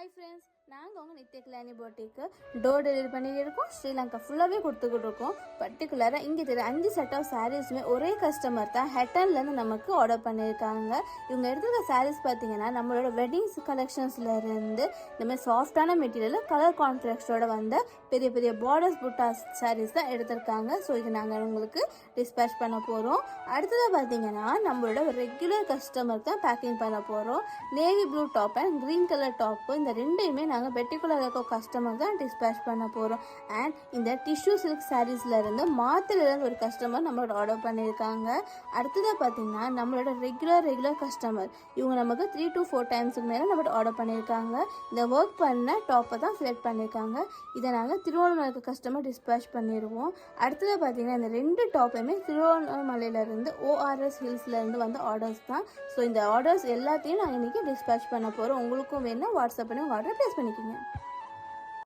Hi friends, நாங்கள் உங்கள் நித்ய கல்யாணி போட்டிக்கு டோர் டெலிவரி பண்ணிட்டு இருக்கோம். ஸ்ரீலங்கா ஃபுல்லாகவே கொடுத்துக்கிட்டு இருக்கோம். பர்டிகுலராக இங்கே தெரியும் 5 செட் ஆஃப் சாரீஸுமே ஒரே கஸ்டமர் தான் ஹெட்டன்லேருந்து நமக்கு ஆர்டர் பண்ணியிருக்காங்க. இவங்க எடுத்துருக்க சாரீஸ் பார்த்தீங்கன்னா நம்மளோட வெட்டிங்ஸ் கலெக்ஷன்ஸ்லேருந்து இந்தமாதிரி சாஃப்டான மெட்டீரியல் கலர் கான்ட்ராக்டோட வந்த பெரிய பெரிய பார்டர்ஸ் புட்டா சாரீஸ் தான் எடுத்திருக்காங்க. ஸோ இது நாங்கள் உங்களுக்கு டிஸ்பேச் பண்ண போகிறோம். அடுத்ததாக பார்த்தீங்கன்னா நம்மளோட ரெகுலர் கஸ்டமர் தான் பேக்கிங் பண்ண போகிறோம். Navy blue top and green colour top இந்த ரெண்டையுமே நாங்கள் பெட்டிகுலர் இருக்க கஸ்டமர் தான் டிஸ்பேச் பண்ண போகிறோம். அண்ட் இந்த டிஷ்யூ சில்க் சாரீஸ்லேருந்து மாத்திரையிலேருந்து ஒரு கஸ்டமர் நம்மளோட ஆர்டர் பண்ணியிருக்காங்க. அடுத்ததாக பார்த்தீங்கன்னா நம்மளோட ரெகுலர் கஸ்டமர் இவங்க நமக்கு 3 to 4 டைம்ஸுக்கு மேலே நம்மளோட ஆர்டர் பண்ணியிருக்காங்க. இந்த ஒர்க் பண்ண டாப்பை தான் செலக்ட் பண்ணியிருக்காங்க. இதை நாங்கள் திருவண்ணாமலை கஸ்டமர் டிஸ்பேச் பண்ணிடுவோம். அடுத்ததாக பார்த்தீங்கன்னா இந்த 2 டாப்பையுமே திருவண்ணாமலையிலேருந்து ORS ஹில்ஸ்லேருந்து வந்த ஆர்டர்ஸ் தான். ஸோ இந்த ஆர்டர்ஸ் எல்லாத்தையும் நாங்கள் இன்றைக்கி டிஸ்பேச் பண்ண போகிறோம். உங்களுக்கும் வேணும் வாட்ஸ்அப் பண்ணி உங்கள் ஆர்டர் ப்ளேஸ் பண்ணிக்கோங்க.